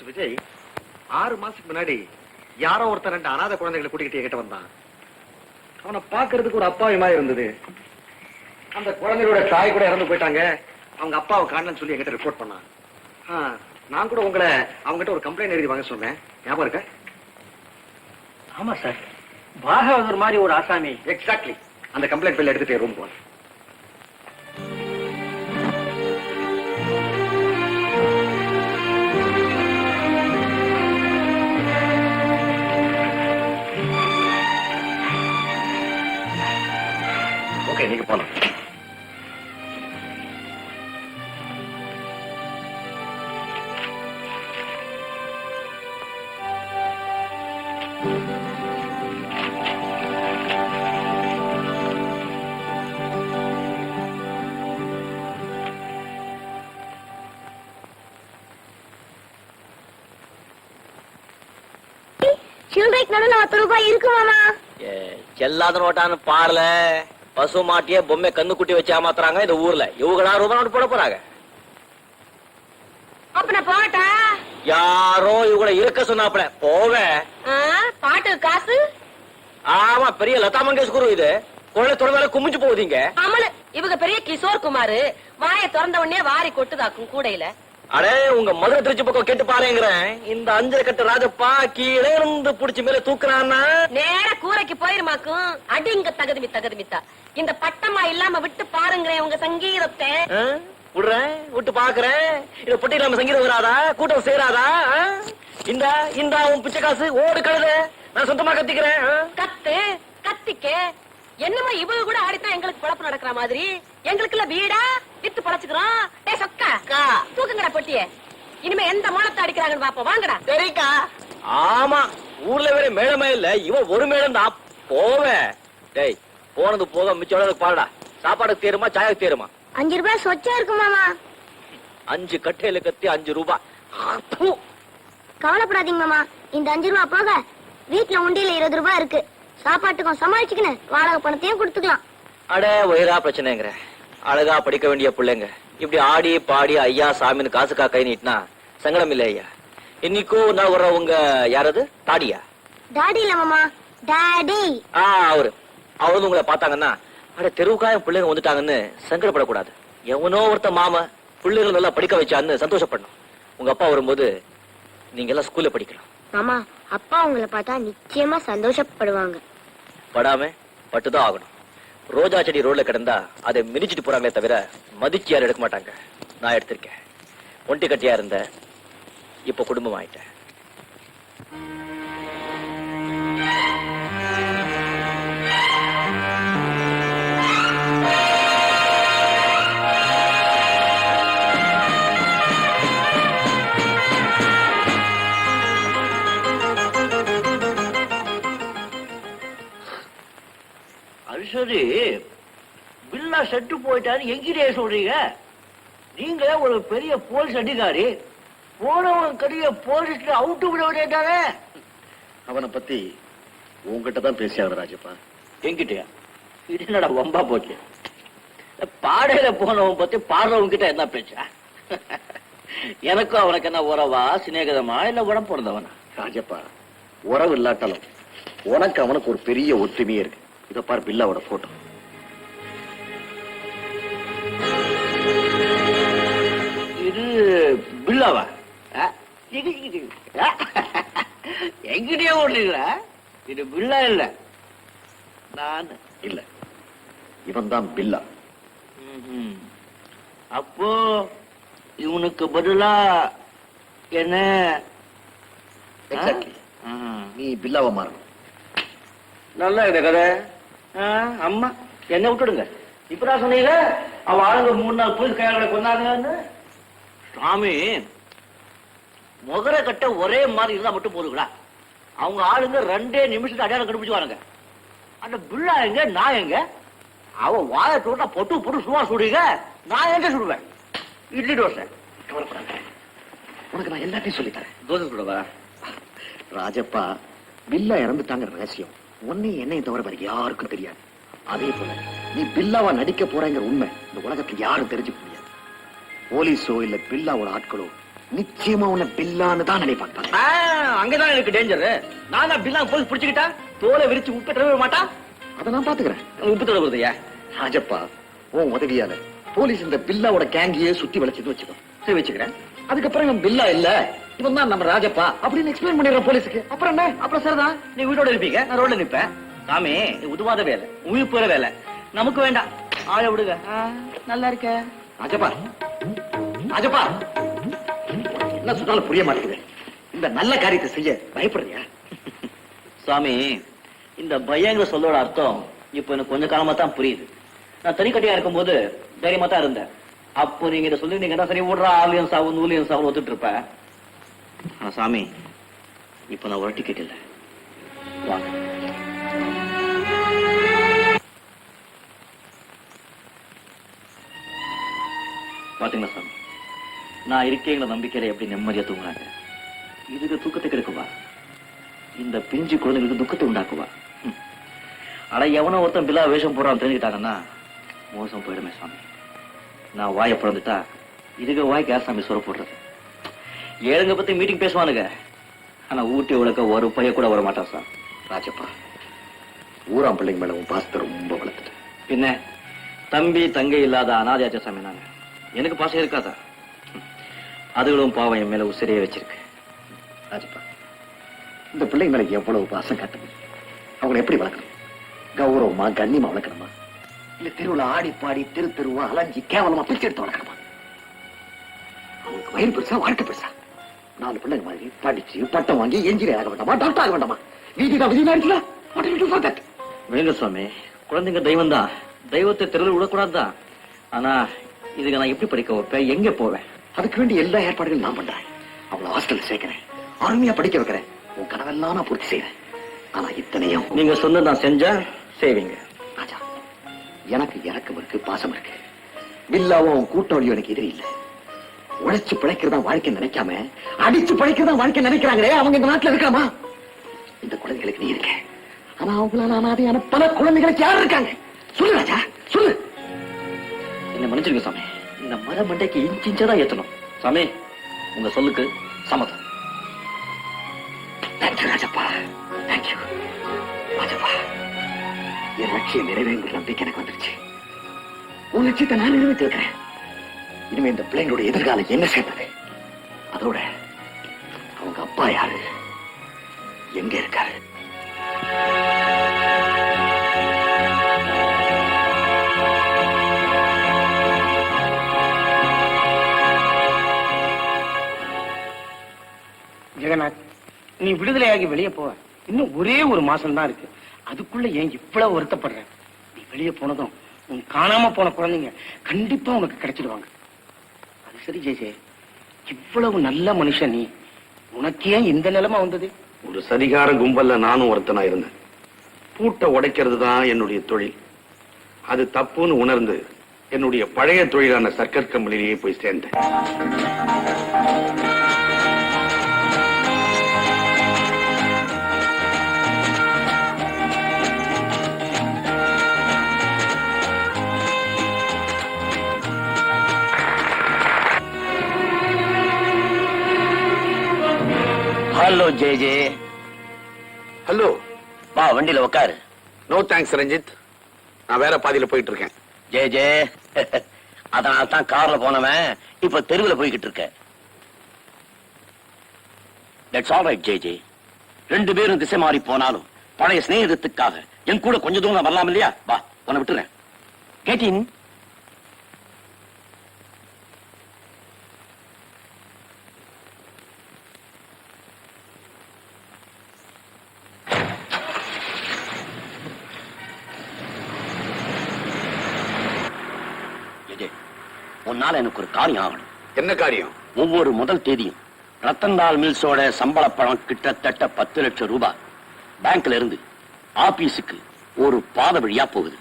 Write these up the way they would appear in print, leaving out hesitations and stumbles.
விஜய் 6 மாசத்துக்கு முன்னாடி யாரோ ஒருத்தர் 2 அனாதை குழந்தைகளை கூட்டிக்கிட்டு என்கிட்ட வந்தான். அவனை பாக்குறதுக்கு ஒரு அப்பாவி மாதிரி இருந்தது. அந்த குழந்தையோட தாய் கூட இறந்து போயிட்டாங்க. அவங்க அப்பாவை காணலன்னு சொல்லி என்கிட்ட ரிப்போர்ட் பண்ணான். நான் கூட உங்களை அவங்ககிட்ட ஒரு கம்ப்ளைண்ட் எழுதி வாங்க சொன்னேன். ஞாபகம் இருக்க? ஆமா சார், பாகவதர் மாதிரி ஒரு ஆசாமி. எக்ஸாக்ட்லி. அந்த கம்ப்ளைண்ட் பில் எடுத்துட்டு ரூம் போன. ஓகே, நீங்க போலாம். ₹10 இருக்கு மாமா. செல்லாத நோட்டான்னு பாருல. பசு மாட்டிய பொம்மை கண்ணு குட்டி வச்சு ஏமாத்துறாங்க இந்த ஊர்ல. இவங்களா ரூபாய் நோட்டு போட போறாங்க. அப்ப நான் போகட்டா? யாரோ இவங்கள இருக்க சொன்னாப்ல. போவேன். பாட்டு காசு? ஆமா, பெரிய லதா மங்கேஷ்கர் இது. குழந்தை தொடர்பால குமிஞ்சு போகுதீங்க. அமலு இவங்க பெரிய கிஷோர் குமார். வாயை திறந்த உடனே வாரி கொட்டுதாக்கும் கூடையில. அடே, உங்க மதுரை திருச்சி பக்கம் கேட்டு பாருங்கிறேன். இந்த 5 கட்டு ராஜப்பா கீழே இருந்து புடிச்சு மேல தூக்குறான்னா நேர கூரைக்கு போயிருமாக்கும். அடிங்க தகுதிமித்தா. இந்த பட்டமா இல்லாம விட்டு பாருங்கிறேன் உங்க சங்கீதத்தை. விடுறேன், விட்டு பாக்குறேன். இத பொட்டி இல்லாம சங்கீதம் வராதா? கூட்டம் சேராதா? இந்த உன் பிச்சை காசு ஓடு கழுத. நான் சொந்தமா கத்திக்கிறேன். கத்திக்க. என்னமா இவங்க கூட ஆடித்தான் எங்களுக்கு குழப்பம் நடக்கிற மாதிரி. எங்களுக்குள்ள வீடா வித்து பழச்சுக்கிறோம். சொக்கா தூக்குங்கடா பொட்டிய. இனிமே எந்த மூலத்தை அடிக்கிறாங்கன்னு பாப்போம். வாங்கடா. சரிக்கா. ஆமா, ஊர்ல வேற மேளமே இல்ல. இவன் ஒரு மேளம் தான். போவேன். டேய், போனது போக மிச்சம் பாருடா. சாப்பாடுக்கு தேருமா சாயக்கு தேருமா? ₹5 சொச்சா இருக்கு மாமா. 5 கட்டையில கத்தி ₹5. கவலைப்படாதீங்க மாமா. இந்த ₹5 போக வீட்டுல உண்டியில ₹20 இருக்கு. சாப்பாட்டுக்கும் சமாளிச்சுக்கணும். வாடகை பணத்தையும் கொடுத்துக்கலாம். அட, வயிறா பிரச்சனைங்கிற. அழகா படிக்க வேண்டிய பிள்ளைங்க இப்படி ஆடி பாடி ஐயா சாமின்னு காசுக்கா கை நீட்டினா சங்கடம் இல்ல ஐயா. இன்னைக்கோ நான் வர்றவங்க யாரது? தாடியா? டாடி இல்ல மாமா, டாடி. அவரு உங்களை பார்த்தாங்கன்னா அட தெருவுக்காயம் பிள்ளைங்க வந்துட்டாங்கன்னு சங்கடப்படக்கூடாது. எவனோ ஒருத்த மாமா பிள்ளைங்களை நல்லா படிக்க வச்சான்னு சந்தோஷப்படணும். உங்க அப்பா வரும்போது நீங்க எல்லாம் ஸ்கூல்ல படிக்கலாம். மாமா, அப்பா உங்களை பார்த்தா நிச்சயமா சந்தோஷப்படுவாங்க. படாம பட்டுதான் ஆகணும். ரோஜா செடி ரோட்ல கிடந்தா அதை மிதிச்சிட்டு போறாங்களே தவிர மதிச்சு யாரும் எடுக்க மாட்டாங்க. நான் எடுத்திருக்கேன். ஒண்டி கட்டியா இருந்த இப்ப குடும்பம் ஆயிட்டேன். சரி, பில்லா செட்டு போயிட்டாரு எங்கிட்டே சொல்றீங்க? நீங்க ஒரு பெரிய போலீஸ் அதிகாரி. போனவன் கரிய போலீஸ்ல அவுட்டு விட வேண்டியதானே? அவனை பத்தி உங்ககிட்ட தான் பேசியாவது ராஜப்பா. என்கிட்டயா? இது என்னடா வம்பா போச்சு? பாடையில போனவன் பத்தி பாடுறவங்க கிட்ட என்ன பேச்சா? எனக்கும் அவனுக்கு என்ன உறவா, சிநேகிதமா, இல்ல உடம்பு பிறந்தவனா? ராஜப்பா, உறவு இல்லாட்டாலும் உனக்கு அவனுக்கு ஒரு பெரிய ஒற்றுமையே இருக்கு. இத பாரு, பில்லாவோட போட்டோ. இது பில்லாவா? எங்கிட்டே ஓடுறீங்களா? இது பில்லா இல்ல, நான் இல்ல, இவன் தான் பில்லா. அப்போ இவனுக்கு பதிலா என்ன? நீ பில்லாவை மாறணும். நல்லா இந்த கதை. அம்மா என்ன விட்டுடுங்க. இப்பதான் சொன்னீங்க அவன் ஆளுங்க 3 நாள் போய் கையாள கொண்டாங்கன்னு. சாமி, முகர கட்ட ஒரே மாதிரி இருந்தா மட்டும் போதுங்களா? அவங்க ஆளுங்க 2 நிமிஷத்துக்கு அடையாளம் கண்டுபிடிச்சுவானுங்க. அந்த பிள்ளா எங்க, நான் எங்க? அவன் வாயை தோட்டா பொட்டு பொட்டு சும்மா சுடுங்க. நான் எங்க சுடுவேன்? இட்லி தோசை. உனக்கு நான் எல்லாத்தையும் சொல்லித்தரேன். தோசை சுடவா? ராஜப்பா, பில்லா இறந்துட்டாங்க ரகசியம் உன்னையும் என்னையும் தவிர வேற யாருக்கும் தெரியாது. அதே போல நீ பில்லாவா நடிக்க போறங்கிற உண்மை இந்த உலகத்துல யாரும் தெரிஞ்சுக்க முடியாது. போலீஸோ இல்ல பில்லாவோட ஆட்களோ நிச்சயமா உன்னை பில்லான்னு தான் நினைப்பாங்க. அங்கதான் எனக்கு டேஞ்சர். நான் தான் பில்லா போய் பிடிச்சுக்கிட்டா தோலை விரிச்சு உப்பு தடவை மாட்டா. அதை நான் பாத்துக்கிறேன். உப்பு தடவுறதையா? ராஜப்பா, உன் உதவியால போலீஸ் இந்த பில்லாவோட கேங்கியே சுத்தி வளைச்சது வச்சுக்கோ. சரி வச்சுக்கிறேன். அதுக்கப்புறம் இவன் பில்லா இல்ல, இவன் தான் நம்ம ராஜப்பா அப்படின்னு எக்ஸ்பிளைன் பண்ணிடுறான் போலீஸுக்கு. அப்புறம் என்ன? அப்புறம் சரிதான், நீ வீட்டோட இருப்பீங்க, நான் ரோட்ல நிப்பேன். சாமி, நீ உதவாத வேலை, உயிர் போற வேலை நமக்கு வேண்டாம். ஆள விடுங்க. நல்லா இருக்க ராஜப்பா. ராஜப்பா, என்ன சொன்னாலும் புரிய மாட்டேங்குது. இந்த நல்ல காரியத்தை செய்ய பயப்படுறியா? சாமி, இந்த பயங்கிற சொல்லோட அர்த்தம் இப்ப எனக்கு கொஞ்ச காலமா தான் புரியுது. நான் தனிக்கட்டியா இருக்கும் போது தைரியமா தான் இருந்தேன். அப்போ நீங்க இதை சொல்லி நீங்க சரி விடுறா, ஆலியம் சாவு நூலியம் சாவு ஒத்துட்டு இருப்பேன். ஆனா சாமி, இப்ப நான் ஒரு டிக்கெட் இல்லை. வாங்க. பாத்தீங்களா சாமி, நான் இருக்கேங்கிற நம்பிக்கையில எப்படி நிம்மதியா தூங்குறாங்க. இதுக்கு தூக்கத்தை கெடுக்குவா, இந்த பிஞ்சு குழந்தைங்களுக்கு துக்கத்தை உண்டாக்குவா. ஆனா எவனோ ஒருத்தன் பில்லா வேஷம் போடுறான் தெரிஞ்சுக்கிட்டாங்கன்னா மோசம் போயிடுமே சாமி. நான் வாயை பிறந்துட்டா இதுக்கு வாய்க்கு யார் சாமி சொர போடுறது? ஏழுங்க பத்தி மீட்டிங் பேசுவானுங்க, ஆனா ஊட்டி உலக ஒரு பைய கூட வர மாட்டான் சார். ராஜப்பா, ஊராம் பிள்ளைங்க மேல உன் பாசத்தை ரொம்ப வளர்த்துட்டு. பின்ன தம்பி தங்கை இல்லாத அனாதையாச்ச சாமி நாங்க. எனக்கு பாசம் இருக்காதா? அதுகளும் பாவம் என் மேல உசிரியே வச்சிருக்கு. ராஜப்பா, இந்த பிள்ளைங்க மேல எவ்வளவு பாசம் காட்டணும், அவங்களை எப்படி வளர்க்கணும்? கௌரவமா கண்ணியமா வளர்க்கணுமா, இல்ல தெருவுல ஆடி பாடி தெரு தெருவா அலைஞ்சி கேவலமா பிச்சை எடுத்து வளர்க்கணுமா? அவங்களுக்கு வயிறு பெருசா, வாழ்க்கை பெருசா? 4 பிள்ளைங்க மாதிரி படிச்சு பட்டம் வாங்கி என்ஜினியர் ஆக வேண்டாமா, டாக்டர் ஆக வேண்டாமா? வீதிதான் விதினா இருக்குல்ல. வேங்க சுவாமி, குழந்தைங்க தெய்வம் தான், தெய்வத்தை தெருவில் விடக்கூடாதுதான். ஆனா இதுக்கு நான் எப்படி படிக்க வைப்பேன், எங்க போவேன்? அதுக்கு வேண்டிய எல்லா ஏற்பாடுகளும் நான் பண்றேன். அவளை ஹாஸ்டல்ல சேர்க்கிறேன், அருமையா படிக்க வைக்கிறேன், உன் கனவெல்லாம் நான் பூர்த்தி செய்யறேன். ஆனா இத்தனையும் நீங்க சொன்ன நான் செஞ்சா செய்வீங்க. ராஜா, எனக்கு இறக்கம் இருக்கு, பாசம் இருக்கு. பில்லாவும் கூட்டாளியும் எனக்கு எதிரி இல்லை. உழைச்சு பிழைக்கிறதா வாழ்க்கை நினைக்காம அடிச்சு பிழைக்கிறதா வாழ்க்கை நினைக்கிறாங்களே, அவங்க இந்த நாட்டுல இருக்காமா? இந்த குழந்தைகளுக்கு நீ இருக்க, ஆனா அவங்களால அனாதையான பல குழந்தைகளுக்கு யார் இருக்காங்க? சொல்லு ராஜா, சொல்லு. என்ன மன்னிச்சிருங்க சாமி, இந்த மர மண்டைக்கு இன்ச்சு இன்ச்சா ஏத்தணும். சாமி, உங்க சொல்லுக்கு சம்மதம். Thank you Rajappa, thank you. ராஜப்பா, என் லட்சியம் நிறைவேறுங்கிற நம்பிக்கை எனக்கு வந்துருச்சு. உன் லட்சியத்தை நான் நிறைவேற்றிருக்கிறேன். இனிமே இந்த பிள்ளைங்களோட எதிர்காலம் என்ன சேர்ந்தது? அதோட அவங்க அப்பா யாரு, எங்க இருக்காரு? ஜெகநாத், நீ விடுதலையாகி வெளியே போவ. இன்னும் ஒரே ஒரு மாசம் தான் இருக்கு. அதுக்குள்ள ஏன் இவ்வளவு வருத்தப்படுற? நீ வெளியே போனதும் உன் காணாம போன குழந்தைங்க கண்டிப்பா உனக்கு கிடைச்சிடுவாங்க. அது சரி ஜெய்சே, இவ்வளவு நல்ல மனுஷன் நீ, உனக்கு ஏன் இந்த நிலைமை வந்தது? ஒரு சதிகார கும்பல்ல நானும் ஒருத்தனா இருந்தேன். பூட்டை உடைக்கிறது தான் என்னுடைய தொழில். அது தப்புன்னு உணர்ந்து என்னுடைய பழைய தொழிலான சர்க்கஸ் கம்பெனிலேயே போய் சேர்ந்தேன். Hello J. ஹலோ. வா, வண்டியில உட்காரு. நோ தேங்க்ஸ் ரஞ்சித், நான் வேற பாதியில போயிட்டு இருக்கேன். ஜே, அதனால தான் கார்ல போனவன் இப்ப தெருவில் போய்கிட்டு இருக்க. That's all right J. 2 பேரும் திசை மாறி போனாலும் பழைய சிநேகிதத்துக்காக என் கூட கொஞ்சம் தூரம் வரலாம் இல்லையா? வா, உன்னை விட்டுறேன். கேட்டீன்? உன்னால எனக்கு ஒரு காரியம் ஆகணும். என்ன காரியம்? ஒவ்வொரு முதல் தேதியும் ரத்தன்லால் மில்ஸோட சம்பள பணம் கிட்டத்தட்ட 10 லட்சம் ரூபாய் பேங்க்ல இருந்து ஆபீஸுக்கு ஒரு பாதை வழியா போகுது.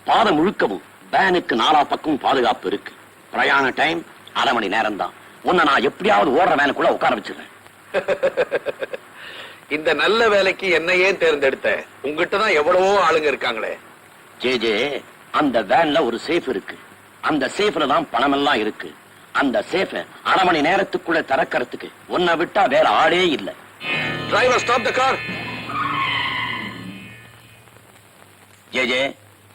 பாதை முழுக்கவும் பேனுக்கு 4 பக்கமும் பாதுகாப்பு இருக்கு. பிரயாண டைம் 1/2 மணி நேரம் தான். உன்னை நான் எப்படியாவது ஓடுற வேனுக்குள்ள உட்கார வச்சிருக்கேன். இந்த நல்ல வேலைக்கு என்னையே தேர்ந்தெடுத்த உங்ககிட்ட தான் எவ்வளவோ ஆளுங்க இருக்காங்களே. ஜே, அந்த வேன்ல ஒரு சேஃப் இருக்கு. அந்த சேஃப்ல தான் பணம் எல்லாம் இருக்கு. அந்த சேஃப 1/2 மணி நேரத்துக்குள்ள திறக்கறதுக்கு உன்னை விட்டா வேற ஆளே இல்ல. Driver stop the car. J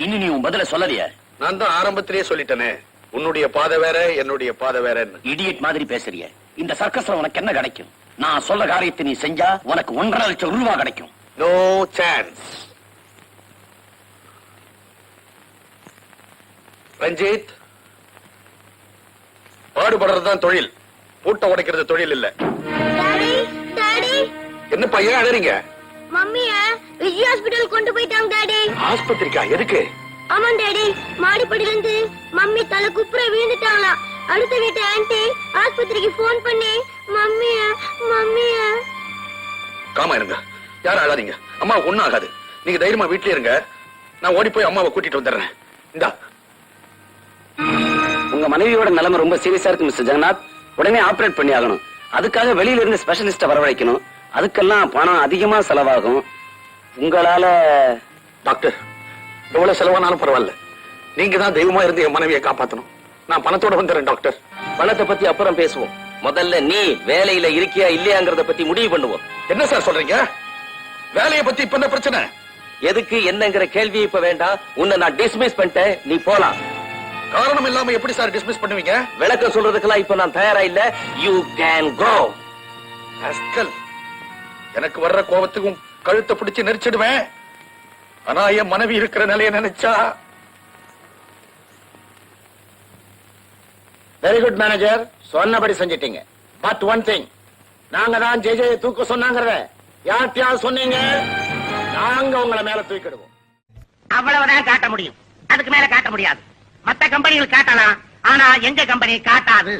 இன்னும் நீ உன் பதில சொல்லலையே. நான் தான் ஆரம்பத்திலேயே சொல்லிட்டேனே, உன்னுடைய பாதை வேற என்னுடைய பாதை வேறன்னு. இடியட் மாதிரி பேசுறிய. இந்த சர்க்கஸ்ல உனக்கு என்ன கிடைக்கும்? நான் சொல்ற காரியத்தை நீ செஞ்சா உனக்கு 1.5 லட்சம் ரூபாய் கிடைக்கும். No chance. ரஞ்சித், பாடுபடுறதுதான் தொழில், பூட்டை உடைக்கிறது தொழில் இல்ல. டாடி டாடி என்ன பையன் அழறீங்க? மம்மிய விஜய் ஹாஸ்பிடல் கொண்டு போயிட்டாங்க டாடி. ஆஸ்பத்திரிக்கா? எதுக்கு? ஆமா டாடி, மாடிப்படியில இருந்து மம்மி தலை குப்புற விழுந்துட்டாங்களா. அடுத்த வீட்டு ஆன்ட்டி ஆஸ்பத்திரிக்கு போன் பண்ணி மம்மிய மம்மிய காமா இருங்க, யாரும் அழாதீங்க. அம்மா ஒண்ணும் ஆகாது, நீங்க தைரியமா வீட்லயே இருங்க. நான் ஓடி போய் அம்மாவை கூட்டிட்டு வந்துடுறேன். இந்தா. உங்க மனைவியோட நிலைமை ரொம்ப சீரியஸா இருக்கு மிஸ்டர் ஜெகநாத். உடனே ஆபரேட் பண்ணி ஆகணும். அதுக்காக வெளியில இருந்து ஸ்பெஷலிஸ்ட வரவழைக்கணும். அதுக்கெல்லாம் பணம் அதிகமா செலவாகும். உங்களால டாக்டர், எவ்வளவு செலவானாலும் பரவாயில்ல, நீங்க தான் தெய்வமா இருந்து என் மனைவியை காப்பாத்தணும். நான் பணத்தோட வந்துடுறேன் டாக்டர். பணத்தை பத்தி அப்புறம் பேசுவோம். முதல்ல நீ வேலையில இருக்கியா இல்லையாங்கிறத பத்தி முடிவு பண்ணுவோம். என்ன சார் சொல்றீங்க? வேலையை பத்தி இப்ப என்ன பிரச்சனை? எதுக்கு என்னங்கிற கேள்வி இப்ப வேண்டாம். உன்னை நான் டிஸ்மிஸ் பண்ணிட்டேன், நீ போலாம். காரணம் இல்லாம எப்படி சார் டிஸ்மிஸ் பண்ணுவீங்க? விளக்கம் சொல்றதுக்கெல்லாம் இப்ப நான் தயாரா இல்ல. You can go. எனக்கு வர்ற கோபத்துக்கும் கழுத்தை பிடிச்சு நெரிச்சிடுவேன். ஆனா என் மனைவி இருக்கிற நிலையை நினைச்சா. வெரி குட் மேனேஜர், சொன்னபடி செஞ்சிட்டீங்க. பட் ஒன் திங், நாங்க தான் ஜெய தூக்க சொன்னாங்கறத யார்கிட்டயாவது சொன்னீங்க, நாங்க உங்களை மேல தூக்கிடுவோம். அவ்வளவுதான் காட்ட முடியும், அதுக்கு மேல காட்ட முடியாது. மத்த கம்பெனிகள் காட்டலாம், ஆனா எங்க கம்பெனி காட்டாது.